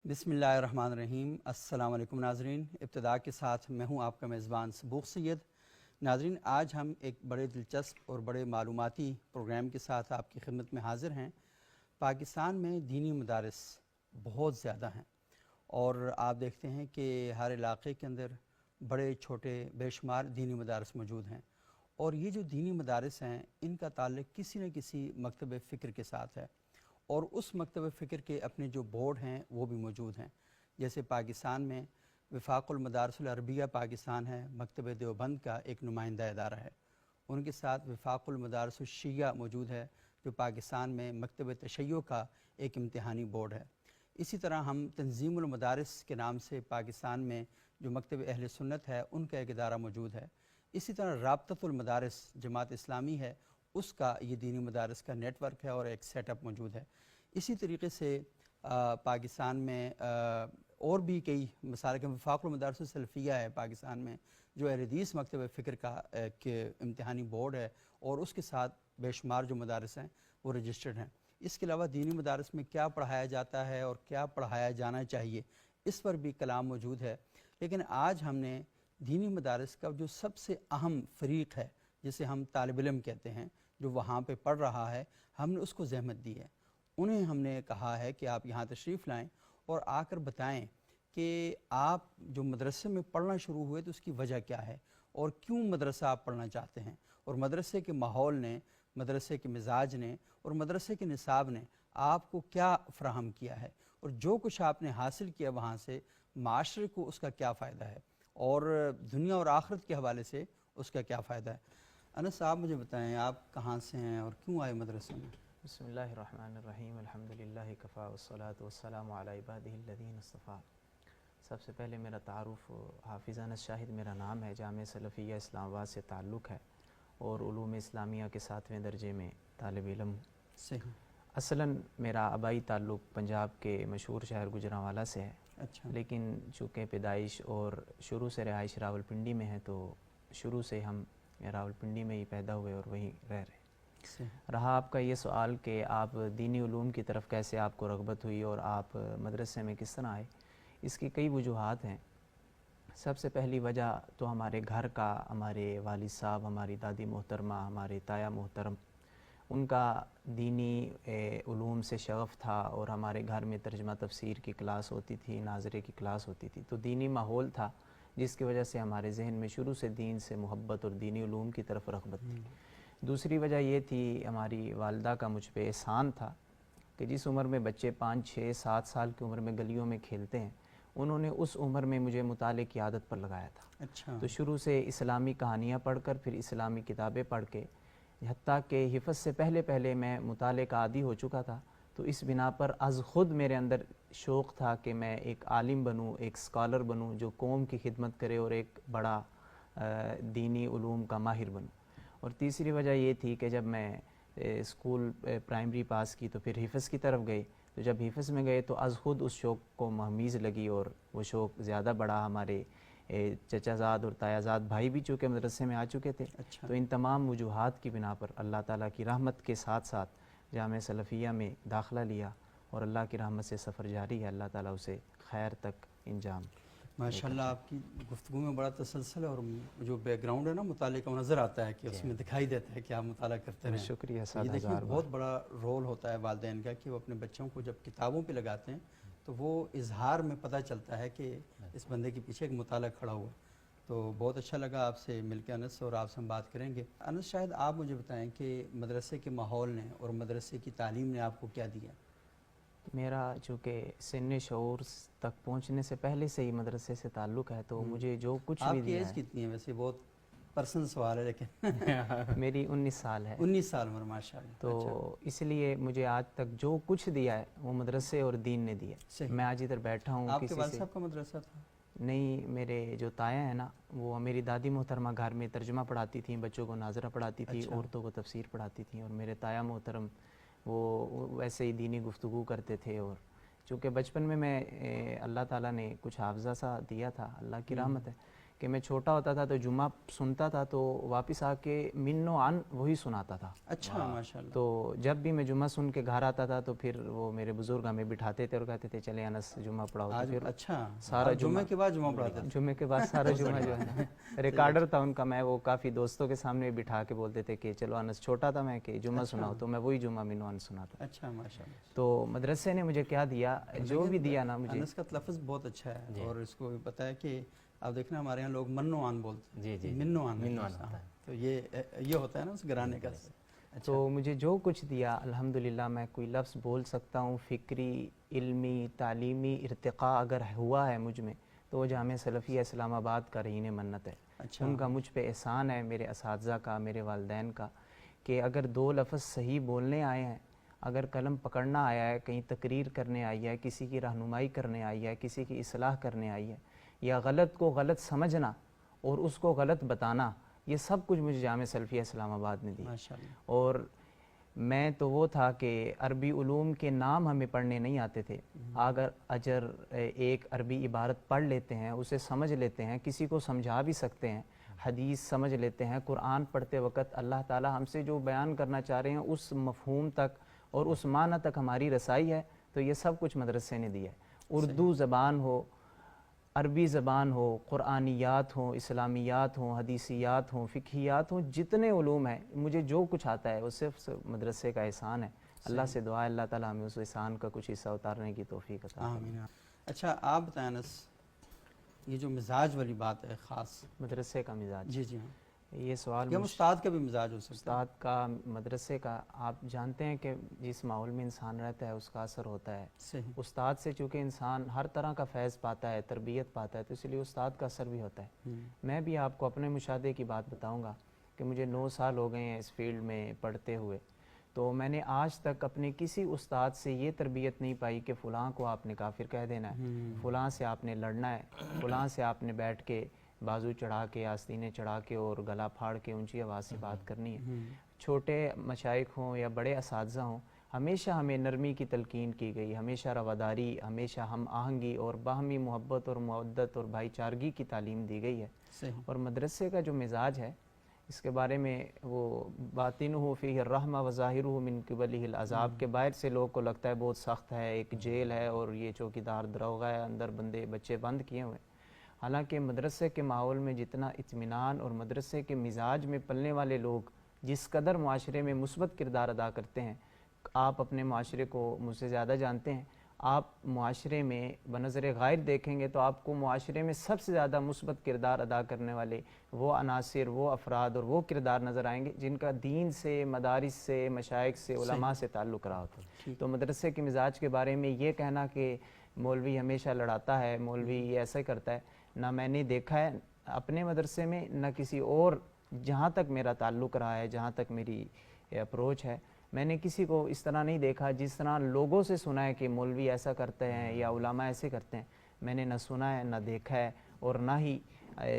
بسم اللہ الرحمن الرحیم۔ السلام علیکم ناظرین، ابتدا کے ساتھ میں ہوں آپ کا میزبان صبوغ سید۔ ناظرین، آج ہم ایک بڑے دلچسپ اور بڑے معلوماتی پروگرام کے ساتھ آپ کی خدمت میں حاضر ہیں۔ پاکستان میں دینی مدارس بہت زیادہ ہیں اور آپ دیکھتے ہیں کہ ہر علاقے کے اندر بڑے چھوٹے بے شمار دینی مدارس موجود ہیں، اور یہ جو دینی مدارس ہیں ان کا تعلق کسی نہ کسی مکتب فکر کے ساتھ ہے، اور اس مکتب فکر کے اپنے جو بورڈ ہیں وہ بھی موجود ہیں۔ جیسے پاکستان میں وفاق المدارس العربیہ پاکستان ہے، مکتب دیوبند کا ایک نمائندہ ادارہ ہے۔ ان کے ساتھ وفاق المدارس الشیعہ موجود ہے جو پاکستان میں مکتب تشیع کا ایک امتحانی بورڈ ہے۔ اسی طرح ہم تنظیم المدارس کے نام سے پاکستان میں جو مکتب اہل سنت ہے ان کا ایک ادارہ موجود ہے۔ اسی طرح رابطۃ المدارس جماعت اسلامی ہے، اس کا یہ دینی مدارس کا نیٹ ورک ہے اور ایک سیٹ اپ موجود ہے۔ اسی طریقے سے پاکستان میں اور بھی کئی مسالک وفاق المدارس السلفیہ ہے پاکستان میں، جو اہل حدیث مکتب فکر کا ایک امتحانی بورڈ ہے، اور اس کے ساتھ بے شمار جو مدارس ہیں وہ رجسٹرڈ ہیں۔ اس کے علاوہ دینی مدارس میں کیا پڑھایا جاتا ہے اور کیا پڑھایا جانا چاہیے، اس پر بھی کلام موجود ہے۔ لیکن آج ہم نے دینی مدارس کا جو سب سے اہم فریق ہے، جسے ہم طالب علم کہتے ہیں، جو وہاں پہ پڑھ رہا ہے، ہم نے اس کو زحمت دی ہے۔ انہیں ہم نے کہا ہے کہ آپ یہاں تشریف لائیں اور آ کر بتائیں کہ آپ جو مدرسے میں پڑھنا شروع ہوئے تو اس کی وجہ کیا ہے، اور کیوں مدرسہ آپ پڑھنا چاہتے ہیں، اور مدرسے کے ماحول نے، مدرسے کے مزاج نے اور مدرسے کے نصاب نے آپ کو کیا فراہم کیا ہے، اور جو کچھ آپ نے حاصل کیا وہاں سے معاشرے کو اس کا کیا فائدہ ہے، اور دنیا اور آخرت کے حوالے سے اس کا کیا فائدہ ہے۔ انس صاحب مجھے بتائیں، آپ کہاں سے ہیں اور کیوں آئے مدرسے میں؟ بسم اللہ الرحمن الرحیم، الحمدللہ کفا والصلاة والسلام علی عبادہ الذین اصطفیٰ۔ سب سے پہلے میرا تعارف حافظ انس شاہد میرا نام ہے، جامعہ سلفیہ اسلام آباد سے تعلق ہے اور علوم اسلامیہ کے 7ویں درجے میں طالب علم۔ صحیح۔ اصلاً میرا آبائی تعلق پنجاب کے مشہور شہر گجرانوالہ سے ہے، اچھا۔ لیکن چونکہ پیدائش اور شروع سے رہائش راولپنڈی میں ہے تو شروع سے ہم راولپنڈی میں ہی پیدا ہوئے اور وہیں رہ رہے۔ رہا آپ کا یہ سوال کہ آپ دینی علوم کی طرف کیسے آپ کو رغبت ہوئی اور آپ مدرسے میں کس طرح آئے، اس کی کئی وجوہات ہیں۔ سب سے پہلی وجہ تو ہمارے گھر کا، ہمارے والد صاحب، ہماری دادی محترمہ، ہمارے تایا محترم، ان کا دینی علوم سے شغف تھا، اور ہمارے گھر میں ترجمہ تفسیر کی کلاس ہوتی تھی، ناظرے کی کلاس ہوتی تھی، تو دینی ماحول تھا جس کی وجہ سے ہمارے ذہن میں شروع سے دین سے محبت اور دینی علوم کی طرف رغبت تھی۔ دوسری وجہ یہ تھی، ہماری والدہ کا مجھ پہ احسان تھا کہ جس عمر میں بچے 5، 6، 7 سال کی عمر میں گلیوں میں کھیلتے ہیں، انہوں نے اس عمر میں مجھے مطالعے کی عادت پر لگایا تھا۔ اچھا۔ تو شروع سے اسلامی کہانیاں پڑھ کر، پھر اسلامی کتابیں پڑھ کے، حتیٰ کہ حفظ سے پہلے میں مطالعے کا عادی ہو چکا تھا، تو اس بنا پر از خود میرے اندر شوق تھا کہ میں ایک عالم بنوں، ایک اسکالر بنوں جو قوم کی خدمت کرے اور ایک بڑا دینی علوم کا ماہر بنوں۔ اور تیسری وجہ یہ تھی کہ جب میں اسکول پرائمری پاس کی تو پھر حفظ کی طرف گئی، تو جب حفظ میں گئے تو از خود اس شوق کو مہمیز لگی، اور وہ شوق زیادہ بڑھا۔ ہمارے چچا زاد اور تایا زاد بھائی بھی چونکہ مدرسے میں آ چکے تھے، اچھا۔ تو ان تمام وجوہات کی بنا پر اللہ تعالیٰ کی رحمت کے ساتھ ساتھ جامعہ سلفیہ میں داخلہ لیا، اور اللہ کی رحمت سے سفر جاری ہے، اللہ تعالیٰ اسے خیر تک انجام۔ ماشاءاللہ، آپ کی گفتگو میں بڑا تسلسل ہے، اور جو بیک گراؤنڈ ہے نا مطالعے کا، وہ نظر آتا ہے کہ اس میں دکھائی دیتا ہے کہ آپ مطالعہ کرتے رہیں۔ شکریہ یہ سادہ دیکھیں ہزار بہت بڑا رول ہوتا ہے والدین کا کہ وہ اپنے بچوں کو جب کتابوں پہ لگاتے ہیں تو وہ اظہار میں پتہ چلتا ہے کہ اس بندے کے پیچھے ایک مطالعہ کھڑا ہوا۔ تو بہت اچھا لگا آپ سے مل کے انس، اور آپ سے ہم بات کریں گے۔ انس، شاید آپ مجھے بتائیں کہ مدرسے کے ماحول نے اور مدرسے کی تعلیم نے آپ کو کیا دیا؟ میرا چونکہ سن شعور تک پہنچنے سے پہلے سے ہی مدرسے سے تعلق ہے، تو مجھے جو کچھ بھی آپ کی دیا ایج ہے۔ کتنی ہے ویسے؟ بہت پرسنل سوال ہے لیکن میری 19 سال ہے۔ 19 سال عمر، ماشاء اللہ۔ تو اس لیے مجھے آج تک جو کچھ دیا ہے وہ مدرسے اور دین نے دیا۔ صحیح۔ میں آج ادھر بیٹھا ہوں آپ کے کسی والد سے صاحب کا مدرسہ تھا؟ نہیں، میرے جو تایا ہیں نا، وہ میری دادی محترمہ گھر میں ترجمہ پڑھاتی تھیں، بچوں کو ناظرہ پڑھاتی تھی، اچھا۔ عورتوں کو تفسیر پڑھاتی تھیں، اور میرے تایا محترم وہ ویسے ہی دینی گفتگو کرتے تھے۔ اور چونکہ بچپن میں اللہ تعالیٰ نے کچھ حافظہ سا دیا تھا، اللہ کی رحمت ہے کہ میں چھوٹا ہوتا تھا تو جمعہ سنتا تھا تو واپس آ کے من و عن وہی سناتا تھا. اچھا ماشاء اللہ. تو جب بھی میں جمعہ سن کے گھر آتا تھا تو پھر وہ میرے بزرگ ہمیں بٹھاتے تھے اور کہتے تھے چلے انس جمعہ پڑھاؤ. تو پھر اچھا سارا جمعے کے بعد جمعہ پڑھاتے تھے؟ جمعے کے بعد سارا جمعہ جو ہے نا ریکارڈر تھا ان کا, میں وہ کافی دوستوں کے سامنے بٹھا کے بولتے تھے کہ چلو انس, چھوٹا تھا میں, کہ جمعہ سناؤ, تو میں وہی جمعہ من و عن سناتا. اچھا ماشاء اللہ. تو مدرسے نے مجھے کیا دیا, جو بھی دیا نا مجھے. انس کا لفظ بہت اچھا ہے اور اس کو بھی پتہ ہے کہ آپ دیکھنا ہمارے یہاں لوگ من و عن بولتے ہیں. جی من و عن ہوتا ہے, تو یہ ہوتا ہے نا اس گھرانے کا. تو مجھے جو کچھ دیا الحمدللہ میں کوئی لفظ بول سکتا ہوں, فکری, علمی, تعلیمی ارتقاء اگر ہوا ہے مجھ میں تو وہ جامعہ سلفیہ اسلام آباد کا رہین منت ہے. ان کا مجھ پہ احسان ہے, میرے اساتذہ کا, میرے والدین کا, کہ اگر 2 لفظ صحیح بولنے آئے ہیں, اگر قلم پکڑنا آیا ہے, کہیں تقریر کرنے آئی ہے, کسی کی رہنمائی کرنے آئی ہے, کسی کی اصلاح کرنے آئی ہے, یا غلط کو غلط سمجھنا اور اس کو غلط بتانا, یہ سب کچھ مجھے جامعہ سلفیہ اسلام آباد نے دیا. اور میں تو وہ تھا کہ عربی علوم کے نام ہمیں پڑھنے نہیں آتے تھے. اگر ایک عربی عبارت پڑھ لیتے ہیں, اسے سمجھ لیتے ہیں, کسی کو سمجھا بھی سکتے ہیں, حدیث سمجھ لیتے ہیں, قرآن پڑھتے وقت اللہ تعالی ہم سے جو بیان کرنا چاہ رہے ہیں اس مفہوم تک اور اس معنی تک ہماری رسائی ہے, تو یہ سب کچھ مدرسے نے دیا ہے. اردو زبان ہو, عربی زبان ہو, قرآنیات ہوں, اسلامیات ہوں, حدیثیات ہوں, فقہیات ہوں, جتنے علوم ہیں, مجھے جو کچھ آتا ہے وہ صرف مدرسے کا احسان ہے. اللہ سے دعا ہے اللہ تعالیٰ ہمیں اس احسان کا کچھ حصہ اتارنے کی توفیق عطا فرمائے. آمین. اچھا آپ بتائیں انس, یہ جو مزاج والی بات ہے خاص مدرسے کا مزاج, جی جی ہاں, یہ سوال یا استاد کا بھی مزاج ہو سکتا ہے. استاد کا, مدرسے کا, آپ جانتے ہیں کہ جس ماحول میں انسان رہتا ہے اس کا اثر ہوتا ہے. صحیح. استاد سے چونکہ انسان ہر طرح کا فیض پاتا ہے, تربیت پاتا ہے, تو اس لیے استاد کا اثر بھی ہوتا ہے. میں بھی آپ کو اپنے مشاہدے کی بات بتاؤں گا کہ مجھے 9 سال ہو گئے ہیں اس فیلڈ میں پڑھتے ہوئے, تو میں نے آج تک اپنے کسی استاد سے یہ تربیت نہیں پائی کہ فلاں کو آپ نے کافر کہہ دینا ہے, فلاں سے آپ نے لڑنا ہے, فلاں سے آپ نے بیٹھ کے بازو چڑھا کے, آستینے چڑھا کے اور گلا پھاڑ کے اونچی آواز سے بات کرنی ہے. چھوٹے مشائخ ہوں یا بڑے اساتذہ ہوں, ہمیشہ ہمیں نرمی کی تلقین کی گئی, ہمیشہ رواداری, ہمیشہ ہم آہنگی اور باہمی محبت اور مودت اور بھائی چارگی کی تعلیم دی گئی ہے. اور مدرسے کا جو مزاج ہے اس کے بارے میں وہ باطنہ فیہ الرحمہ وظاہرہ من قبلہ العذاب, کے باہر سے لوگ کو لگتا ہے بہت سخت ہے, ایک جیل ہے اور یہ چوکیدار دروغہ ہے, اندر بندے بچے بند کیے ہوئے. حالانکہ مدرسے کے ماحول میں جتنا اطمینان اور مدرسے کے مزاج میں پلنے والے لوگ جس قدر معاشرے میں مثبت کردار ادا کرتے ہیں, آپ اپنے معاشرے کو مجھ سے زیادہ جانتے ہیں, آپ معاشرے میں بنظر غائب دیکھیں گے تو آپ کو معاشرے میں سب سے زیادہ مثبت کردار ادا کرنے والے وہ عناصر, وہ افراد اور وہ کردار نظر آئیں گے جن کا دین سے, مدارس سے, مشائخ سے, علماء سے تعلق رہا ہوتا ہے. تو مدرسے کے مزاج کے بارے میں یہ کہنا کہ مولوی ہمیشہ لڑاتا ہے, مولوی یہ ایسا کرتا ہے, نہ میں نے دیکھا ہے اپنے مدرسے میں, نہ کسی اور, جہاں تک میرا تعلق رہا ہے, جہاں تک میری اپروچ ہے, میں نے کسی کو اس طرح نہیں دیکھا جس طرح لوگوں سے سنا ہے کہ مولوی ایسا کرتے ہیں یا علماء ایسے کرتے ہیں. میں نے نہ سنا ہے, نہ دیکھا ہے, اور نہ ہی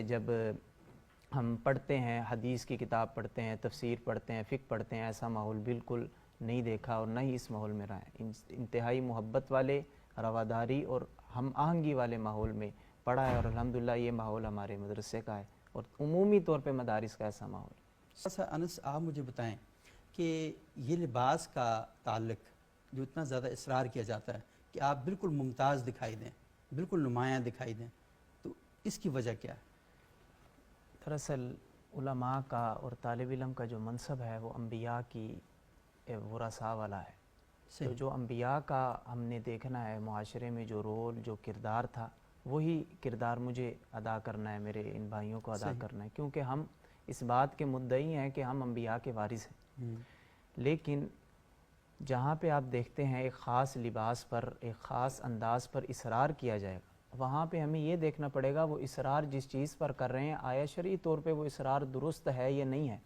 جب ہم پڑھتے ہیں, حدیث کی کتاب پڑھتے ہیں, تفسیر پڑھتے ہیں, فقہ پڑھتے ہیں, ایسا ماحول بالکل نہیں دیکھا اور نہ ہی اس ماحول میں رہا ہے. انتہائی محبت والے, رواداری اور ہم آہنگی والے ماحول میں پڑھا ہے, اور الحمدللہ یہ ماحول ہمارے مدرسے کا ہے اور عمومی طور پہ مدارس کا ایسا ماحول. انس آپ مجھے بتائیں کہ یہ لباس کا تعلق جو اتنا زیادہ اصرار کیا جاتا ہے کہ آپ بالکل ممتاز دکھائی دیں, بالکل نمایاں دکھائی دیں, تو اس کی وجہ کیا ہے؟ دراصل علماء کا اور طالب علم کا جو منصب ہے وہ انبیاء کی ورثاء والا ہے. تو جو انبیاء کا ہم نے دیکھنا ہے معاشرے میں جو رول, جو کردار تھا, وہی کردار مجھے ادا کرنا ہے, میرے ان بھائیوں کو ادا کرنا ہے, کیونکہ ہم اس بات کے مدعی ہیں کہ ہم انبیاء کے وارث ہیں. لیکن جہاں پہ آپ دیکھتے ہیں ایک خاص لباس پر, ایک خاص انداز پر اصرار کیا جائے گا, وہاں پہ ہمیں یہ دیکھنا پڑے گا وہ اصرار جس چیز پر کر رہے ہیں آیا شرعی طور پہ وہ اصرار درست ہے یا نہیں ہے,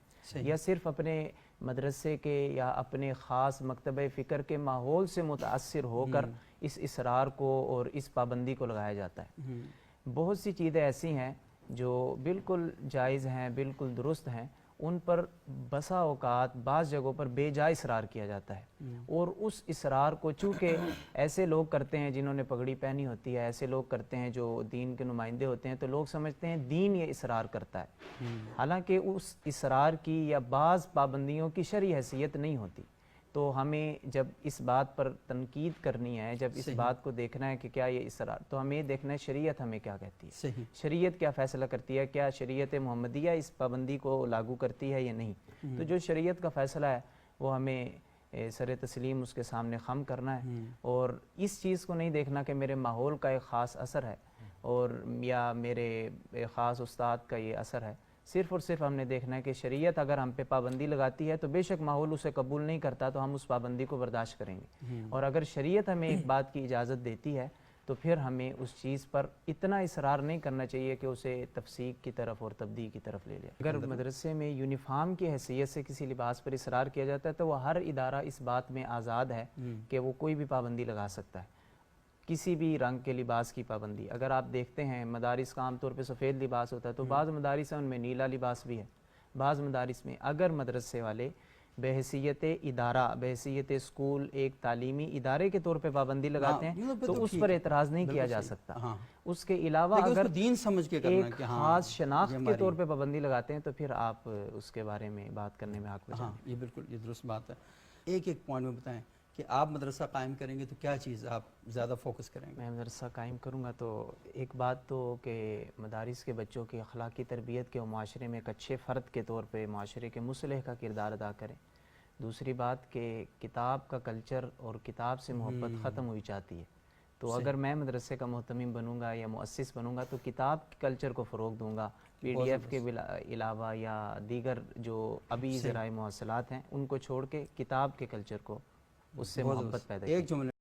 یا صرف اپنے مدرسے کے یا اپنے خاص مکتبہ فکر کے ماحول سے متاثر ہو کر اس اصرار کو اور اس پابندی کو لگایا جاتا ہے. بہت سی چیزیں ایسی ہیں جو بالکل جائز ہیں, بالکل درست ہیں, ان پر بسا اوقات بعض جگہوں پر بے جا اصرار کیا جاتا ہے، اور اس اصرار کو چونکہ ایسے لوگ کرتے ہیں جنہوں نے پگڑی پہنی ہوتی ہے، ایسے لوگ کرتے ہیں جو دین کے نمائندے ہوتے ہیں، تو لوگ سمجھتے ہیں دین یہ اصرار کرتا ہے، حالانکہ اس اصرار کی یا بعض پابندیوں کی شرعی حیثیت نہیں ہوتی۔ تو ہمیں جب اس بات پر تنقید کرنی ہے، جب اس بات کو دیکھنا ہے کہ کیا یہ اصرار، تو ہمیں دیکھنا ہے شریعت ہمیں کیا کہتی ہے، شریعت کیا فیصلہ کرتی ہے، کیا شریعت محمدیہ اس پابندی کو لاگو کرتی ہے یا نہیں۔ تو جو شریعت کا فیصلہ ہے وہ ہمیں سر تسلیم اس کے سامنے خم کرنا ہے، اور اس چیز کو نہیں دیکھنا کہ میرے ماحول کا ایک خاص اثر ہے اور یا میرے خاص استاد کا یہ اثر ہے۔ صرف اور صرف ہم نے دیکھنا ہے کہ شریعت اگر ہم پہ پابندی لگاتی ہے تو بے شک ماحول اسے قبول نہیں کرتا، تو ہم اس پابندی کو برداشت کریں گے، اور اگر شریعت ہمیں ایک بات کی اجازت دیتی ہے تو پھر ہمیں اس چیز پر اتنا اصرار نہیں کرنا چاہیے کہ اسے تفسیق کی طرف اور تبدیع کی طرف لے لے۔ اگر مدرسے میں یونیفارم کی حیثیت سے کسی لباس پر اصرار کیا جاتا ہے تو وہ ہر ادارہ اس بات میں آزاد ہے کہ وہ کوئی بھی پابندی لگا سکتا ہے، کسی بھی رنگ کے لباس کی پابندی۔ اگر آپ دیکھتے ہیں مدارس کا عام طور پہ سفید لباس ہوتا ہے، تو بعض مدارس ہیں ان میں نیلا لباس بھی ہے، بعض مدارس میں اگر مدرسے والے بحیثیت ادارہ، بحیثیت اسکول، ایک تعلیمی ادارے کے طور پہ پابندی لگاتے ہیں تو اس پر اعتراض نہیں کیا جا سکتا۔ اس کے علاوہ اگر دین سمجھ کے کرنا ایک خاص شناخت کے طور پہ پابندی لگاتے ہیں تو پھر آپ اس کے بارے میں بات کرنے میں حق بجائیں۔ یہ بالکل یہ درست بات ہے۔ ایک پوائنٹ میں بتائیں کہ آپ مدرسہ قائم کریں گے تو کیا چیز آپ زیادہ فوکس کریں گے؟ میں مدرسہ قائم کروں گا تو ایک بات تو کہ مدارس کے بچوں کی اخلاقی تربیت کے اور معاشرے میں ایک اچھے فرد کے طور پہ معاشرے کے مصلح کا کردار ادا کریں۔ دوسری بات کہ کتاب کا کلچر اور کتاب سے محبت ختم ہوئی چاہتی ہے، تو اگر میں مدرسے کا محتمم بنوں گا یا مؤسس بنوں گا تو کتاب کے کلچر کو فروغ دوں گا، پی ڈی ایف کے علاوہ یا دیگر جو ابھی ذرائع مواصلات ہیں ان کو چھوڑ کے کتاب کے کلچر کو، اس سے محبت پیدا کی۔